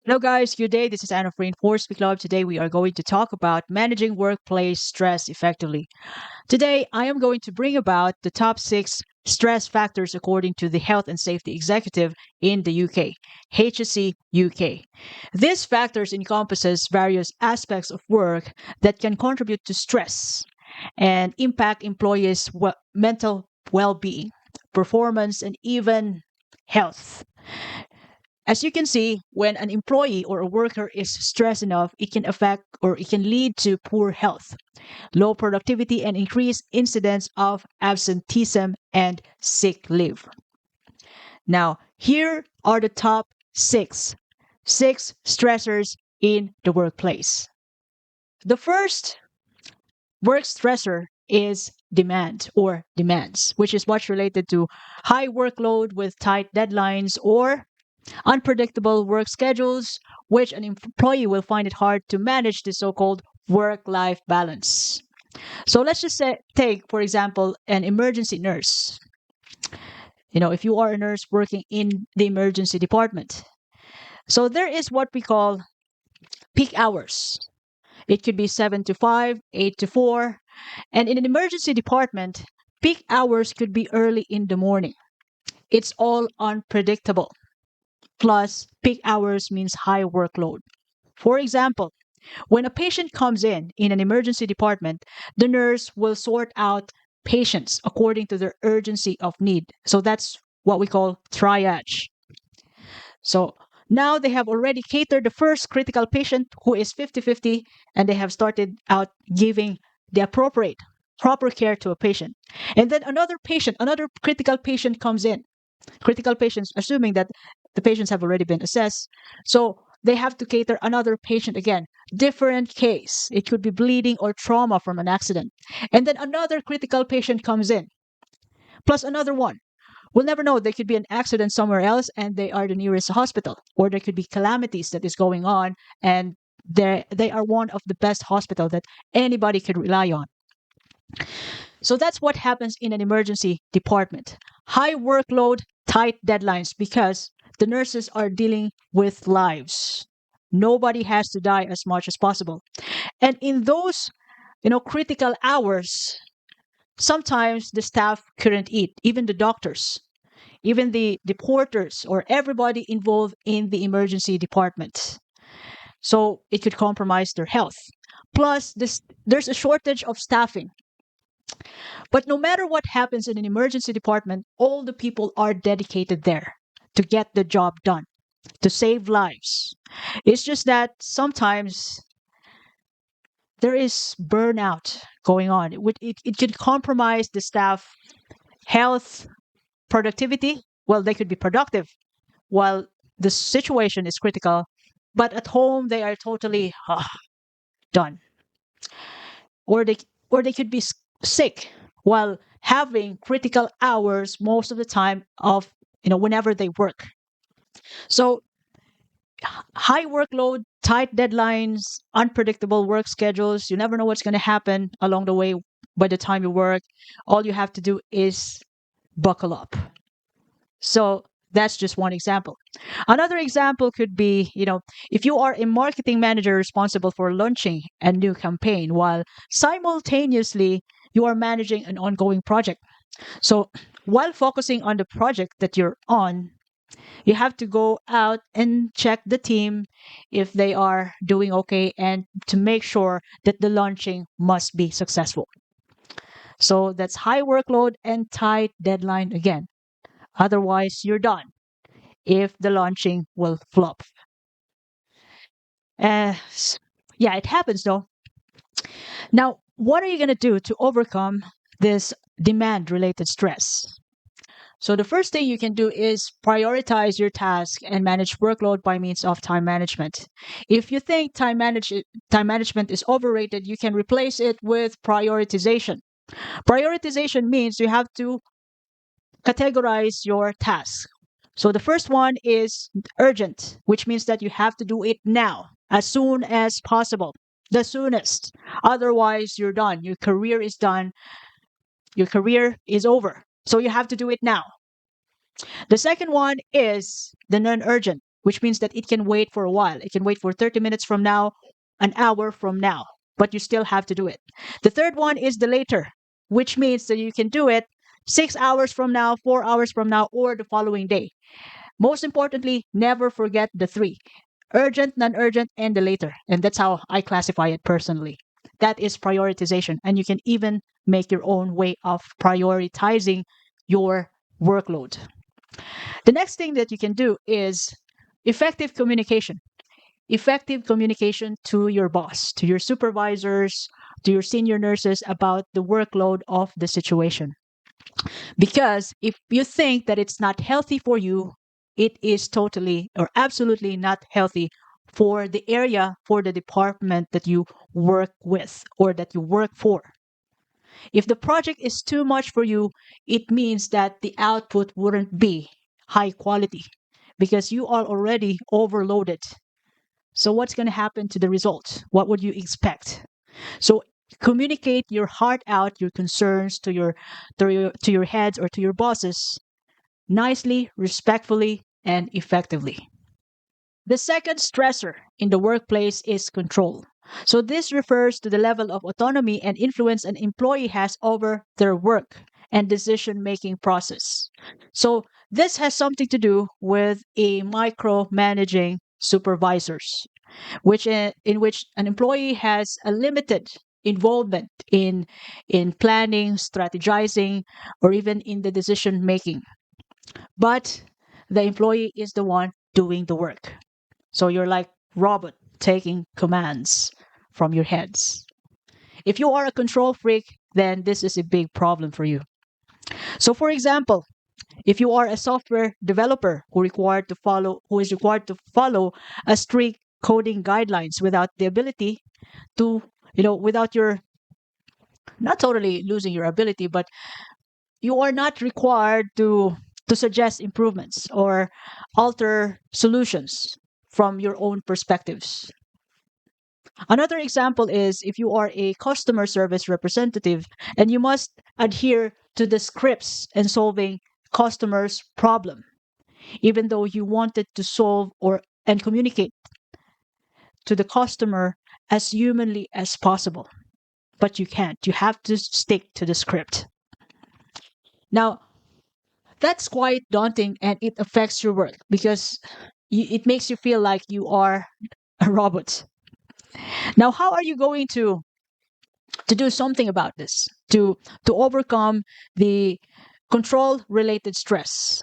Hello, guys. Good day. This is Anna of Reinforced Club. Today, we are going to talk about managing workplace stress effectively. Today, I am going to bring about the top 6 stress factors according to the Health and Safety Executive in the UK, HSE UK. These factors encompasses various aspects of work that can contribute to stress and impact employees' mental well-being, performance, and even health. As you can see, when an employee or a worker is stressed enough, it can affect or it can lead to poor health, low productivity, and increased incidence of absenteeism and sick leave. Now, here are the top six stressors in the workplace. The first work stressor is demand or demands, which is what's related to high workload with tight deadlines or unpredictable work schedules, which an employee will find it hard to manage the so called work life balance. So let's just take, for example, an emergency nurse. If you are a nurse working in the emergency department. So there is what we call peak hours. It could be 7 to 5, 8 to 4. And in an emergency department, peak hours could be early in the morning. It's all unpredictable. Plus, peak hours means high workload. For example, when a patient comes in an emergency department, the nurse will sort out patients according to their urgency of need. So that's what we call triage. So now they have already catered the first critical patient who is 50-50, and they have started out giving the appropriate, proper care to a patient. And then another critical patient comes in. Critical patients, assuming that the patients have already been assessed. So they have to cater another patient again. Different case. It could be bleeding or trauma from an accident. And then another critical patient comes in, plus another one. We'll never know. There could be an accident somewhere else and they are the nearest hospital. Or there could be calamities that is going on and they are one of the best hospital that anybody could rely on. So that's what happens in an emergency department. High workload, tight deadlines because the nurses are dealing with lives. Nobody has to die as much as possible. And in those, critical hours, sometimes the staff couldn't eat, even the doctors, even the porters, or everybody involved in the emergency department. So it could compromise their health. Plus, there's a shortage of staffing. But no matter what happens in an emergency department, all the people are dedicated there to get the job done, to save lives. It's just that sometimes there is burnout going on. It could compromise the staff health, productivity. Well, they could be productive while the situation is critical, but at home they are totally done. Or they could be sick while having critical hours most of the time of whenever they work. So high workload, tight deadlines, unpredictable work schedules. You never know what's going to happen along the way by the time you work. All you have to do is buckle up. So that's just one example. Another example could be, if you are a marketing manager responsible for launching a new campaign while simultaneously you are managing an ongoing project. So while focusing on the project that you're on, you have to go out and check the team if they are doing okay and to make sure that the launching must be successful. So that's high workload and tight deadline again. Otherwise, you're done if the launching will flop. Yeah, it happens though. Now, what are you going to do to overcome this demand related stress? So the first thing you can do is prioritize your task and manage workload by means of time management. If you think time management is overrated, you can replace it with prioritization. Prioritization means you have to categorize your tasks. So the first one is urgent, which means that you have to do it now, as soon as possible, the soonest. Otherwise, you're done. Your career is done. Your career is over. So you have to do it now. The second one is the non-urgent, which means that it can wait for a while. It can wait for 30 minutes from now, an hour from now, but you still have to do it. The third one is the later, which means that you can do it 6 hours from now, 4 hours from now, or the following day. Most importantly, never forget the three: urgent, non urgent, and the later. And that's how I classify it personally. That is prioritization. And you can even make your own way of prioritizing your workload. The next thing that you can do is effective communication. Effective communication to your boss, to your supervisors, to your senior nurses about the workload of the situation. Because if you think that it's not healthy for you, it is totally or absolutely not healthy for the area, for the department that you work with or that you work for. If the project is too much for you, it means that the output wouldn't be high quality because you are already overloaded. So, what's going to happen to the results? What would you expect? So, communicate your heart out, your concerns to your heads or to your bosses nicely, respectfully, and effectively. The second stressor in the workplace is control. So, this refers to the level of autonomy and influence an employee has over their work and decision making process. So, this has something to do with a micromanaging supervisors, in which an employee has a limited involvement in planning, strategizing, or even in the decision making. But the employee is the one doing the work. So you're like robot taking commands from your heads. If you are a control freak, then this is a big problem for you. So for example, if you are a software developer who is required to follow a strict coding guidelines without the ability to, without your not totally losing your ability, but you are not required to suggest improvements or alter solutions from your own perspectives. Another example is if you are a customer service representative and you must adhere to the scripts and solving customers' problem, even though you wanted to solve or and communicate to the customer as humanly as possible. But you can't. You have to stick to the script. Now, that's quite daunting and it affects your work because it makes you feel like you are a robot. Now, how are you going to do something about this? To overcome the control related stress.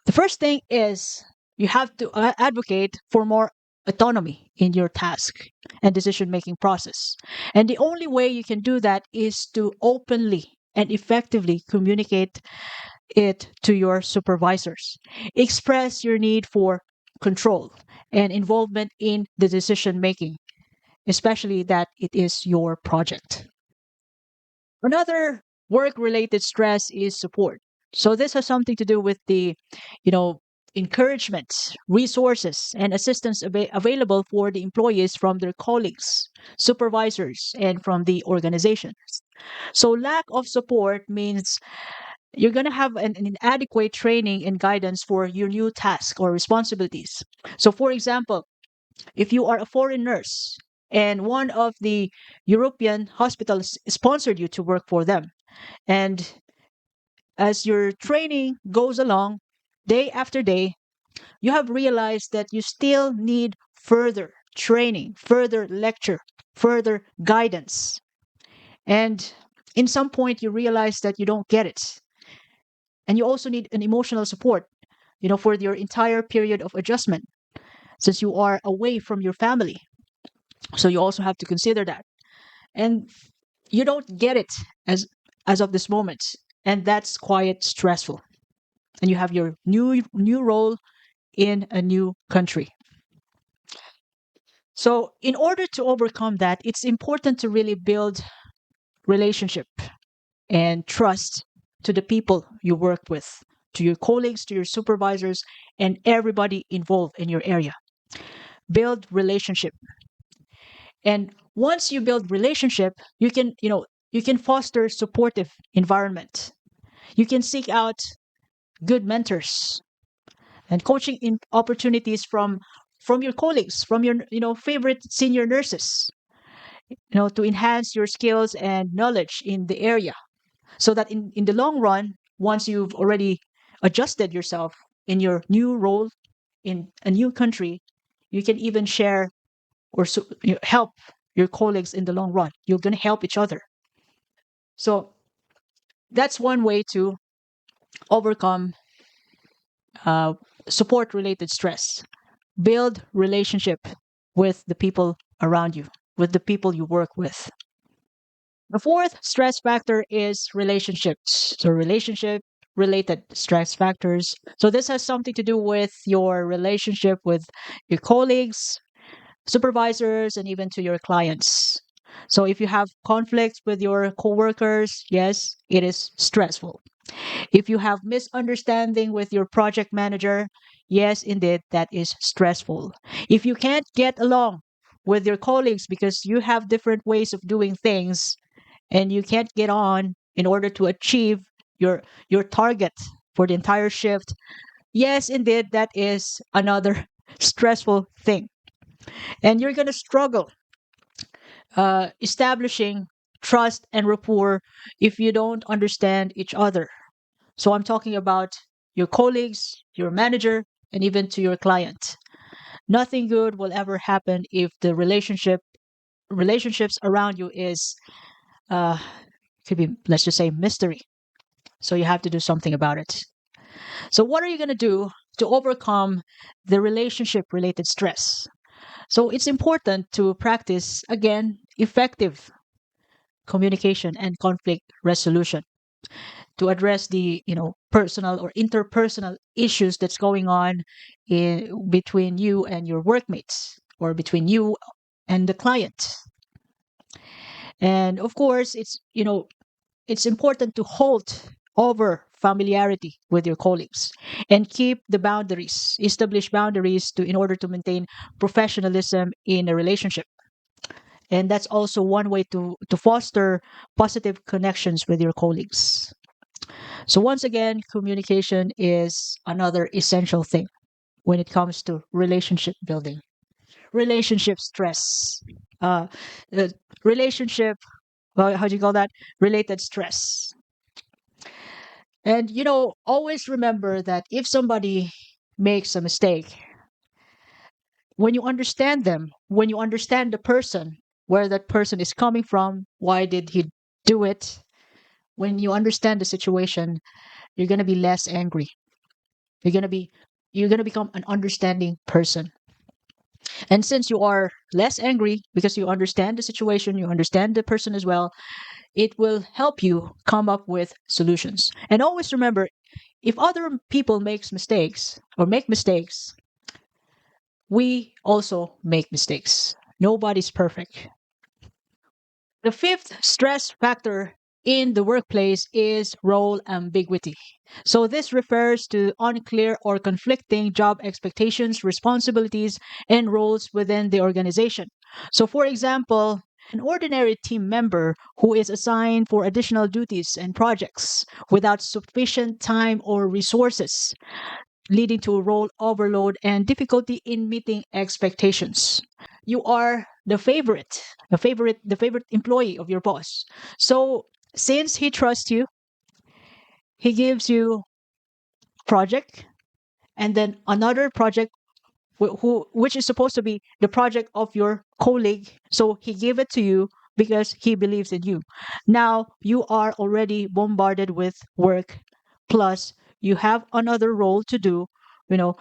The first thing is you have to advocate for more autonomy in your task and decision making process. And the only way you can do that is to openly and effectively communicate it to your supervisors. Express your need for control and involvement in the decision making, especially that it is your project. Another work related stress is support. So this has something to do with the, you know, encouragement, resources, and assistance available for the employees from their colleagues, supervisors, and from the organization. So lack of support means you're going to have an inadequate training and guidance for your new task or responsibilities. So, for example, if you are a foreign nurse and one of the European hospitals sponsored you to work for them, and as your training goes along, day after day, you have realized that you still need further training, further lecture, further guidance. And in some point, you realize that you don't get it. And you also need an emotional support, for your entire period of adjustment, since you are away from your family. So you also have to consider that. And you don't get it as of this moment. And that's quite stressful. And you have your new role in a new country. So in order to overcome that, it's important to really build relationship and trust to the people you work with, to your colleagues, to your supervisors, and everybody involved in your area. Build relationship. And once you build relationship, you can foster supportive environment. You can seek out good mentors and coaching in opportunities from your colleagues, from your favorite senior nurses, to enhance your skills and knowledge in the area, so that in the long run, once you've already adjusted yourself in your new role in a new country, you can even share or help your colleagues in the long run. You're going to help each other. So that's one way to overcome uh, support related stress. Build relationship with the people around you, with the people you work with. The fourth stress factor is relationships. So relationship related stress factors. So this has something to do with your relationship with your colleagues, supervisors, and even to your clients. So if you have conflicts with your coworkers, yes, it is stressful. If you have misunderstanding with your project manager, yes, indeed, that is stressful. If you can't get along with your colleagues because you have different ways of doing things and you can't get on in order to achieve your target for the entire shift, yes, indeed, that is another stressful thing. And you're going to struggle establishing trust and rapport if you don't understand each other. So I'm talking about your colleagues, your manager, and even to your client. Nothing good will ever happen if the relationships around you is uh could be, let's just say, mystery. So you have to do something about it. So what are you going to do to overcome the relationship related stress? So it's important to practice again effective communication and conflict resolution to address the personal or interpersonal issues that's going on between you and your workmates or between you and the client. And of course, it's important to hold over familiarity with your colleagues and keep the boundaries, establish boundaries to in order to maintain professionalism in a relationship. And that's also one way to foster positive connections with your colleagues. So once again, communication is another essential thing when it comes to relationship building, relationship stress, uh, uh relationship, well, how do you call that, related stress. And always remember that if somebody makes a mistake, when you understand them, when you understand the person, where that person is coming from, why did he do it, when you understand the situation, you're going to be less angry. You're going to become an understanding person. And since you are less angry because you understand the situation, you understand the person as well, it will help you come up with solutions. And always remember, if other people make mistakes, we also make mistakes. Nobody's perfect. The fifth stress factor in the workplace is role ambiguity. So, this refers to unclear or conflicting job expectations, responsibilities, and roles within the organization. So, for example, an ordinary team member who is assigned for additional duties and projects without sufficient time or resources, leading to role overload and difficulty in meeting expectations. You are the favorite employee of your boss. So since he trusts you, he gives you project and then another project which is supposed to be the project of your colleague. So he gave it to you because he believes in you. Now you are already bombarded with work, plus you have another role to do, you know,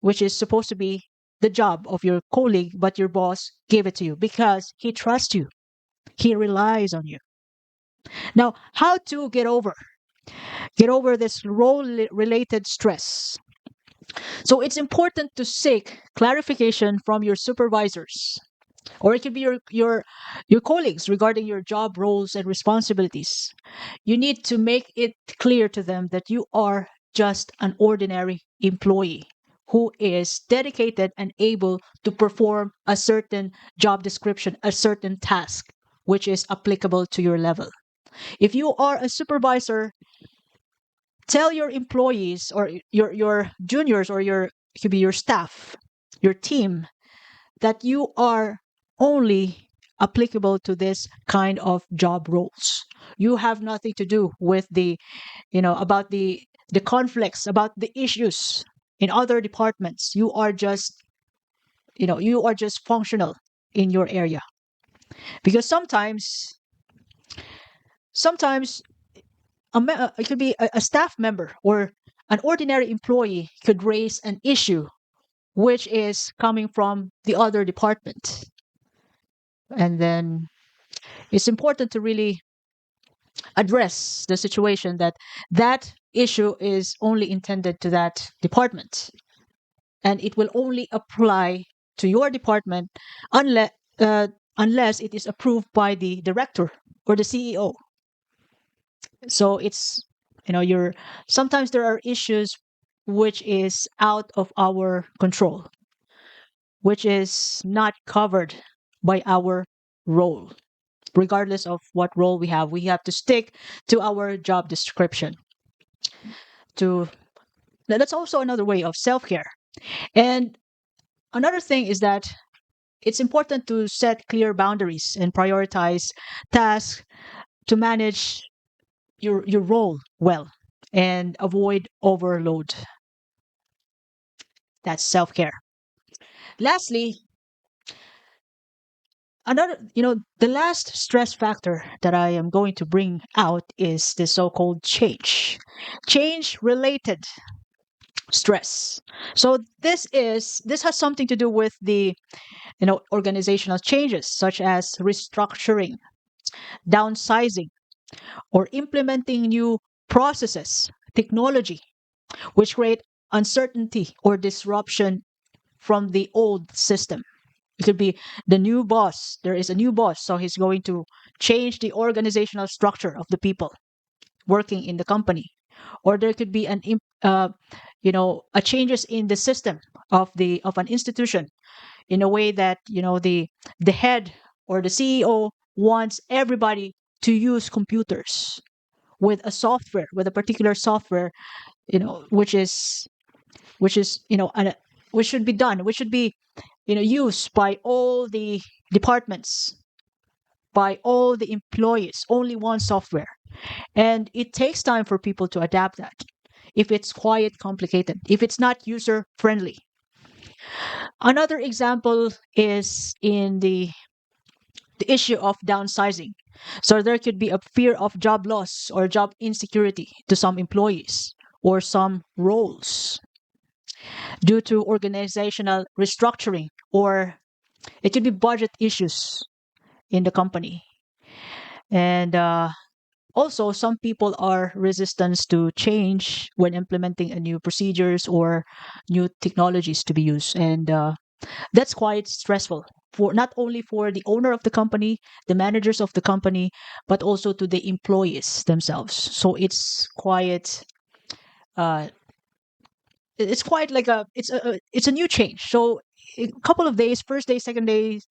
which is supposed to be the job of your colleague, but your boss gave it to you because he trusts you. He relies on you. Now, how to get over this role related stress? So it's important to seek clarification from your supervisors, or it could be your colleagues regarding your job roles and responsibilities. You need to make it clear to them that you are just an ordinary employee who is dedicated and able to perform a certain job description, a certain task which is applicable to your level. If you are a supervisor, Tell your employees or your juniors or your it could be your staff, your team, that you are only applicable to this kind of job roles. You have nothing to do with the, about the conflicts, about the issues in other departments. You are just functional in your area. Because sometimes it could be a staff member or an ordinary employee could raise an issue which is coming from the other department. And then it's important to really address the situation that that issue is only intended to that department, and it will only apply to your department unless uh, unless it is approved by the director or the CEO. So it's, you're sometimes there are issues which is out of our control, which is not covered by our role. Regardless of what role we have to stick to our job description. To That's also another way of self-care. And another thing is that it's important to set clear boundaries and prioritize tasks to manage your role well and avoid overload. That's self-care. Lastly, the last stress factor that I am going to bring out is the so-called change related stress. So this has something to do with the, organizational changes such as restructuring, downsizing, or implementing new processes, technology, which create uncertainty or disruption from the old system. It could be the new boss. There is a new boss, so he's going to change the organizational structure of the people working in the company. Or there could be a changes in the system of an institution, in a way that, the head or the CEO wants everybody to use computers with a particular software, which is which should be done, which should be, used by all the departments, by all the employees, only one software. And it takes time for people to adapt that, if it's quite complicated, if it's not user friendly. Another example is in the issue of downsizing. So there could be a fear of job loss or job insecurity to some employees or some roles due to organizational restructuring, or it could be budget issues in the company. And also, some people are resistant to change when implementing a new procedures or new technologies to be used. And that's quite stressful, for not only for the owner of the company, the managers of the company, but also to the employees themselves. So uh it's quite like it's a new change. So a couple of days, first day, second day,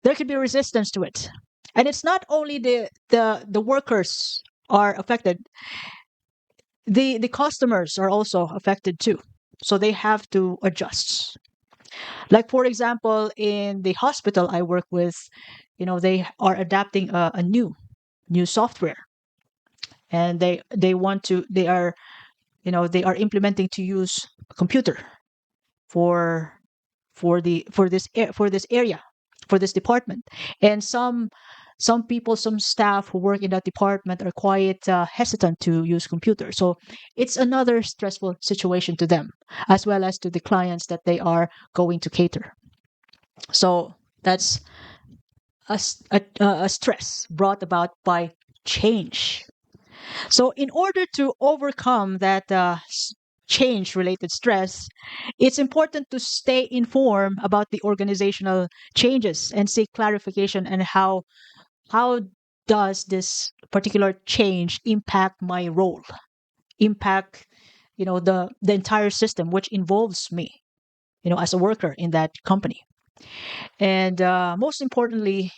there could be resistance to it. And it's not only the workers are affected, the customers are also affected too. So they have to adjust. Like, for example, in the hospital I work with, they are adapting a new software, and they are implementing to use a computer for for this area, for this department. And some people, some staff who work in that department are quite hesitant to use computers. So it's another stressful situation to them, as well as to the clients that they are going to cater. So that's a stress brought about by change. So, in order to overcome that change related stress, it's important to stay informed about the organizational changes and seek clarification and how does this particular change impact my role, impact, the entire system, which involves me, as a worker in that company. And most importantly,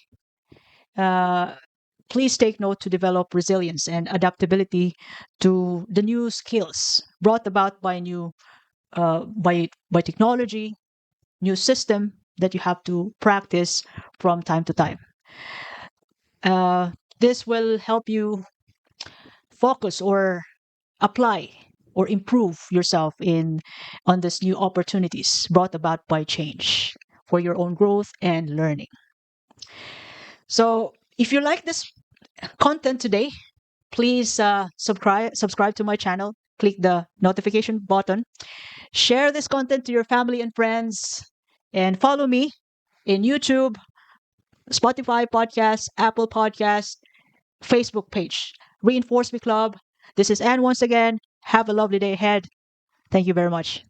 uh, please take note to develop resilience and adaptability to the new skills brought about by new by technology, new system that you have to practice from time to time. Uh, this will help you focus or apply or improve yourself in on this new opportunities brought about by change for your own growth and learning. So if you like this content today, please subscribe to my channel, click the notification button, share this content to your family and friends, and follow me in YouTube, Spotify podcast, Apple podcast, Facebook page. Reinforce Me Club. This is Anne once again. Have a lovely day ahead. Thank you very much.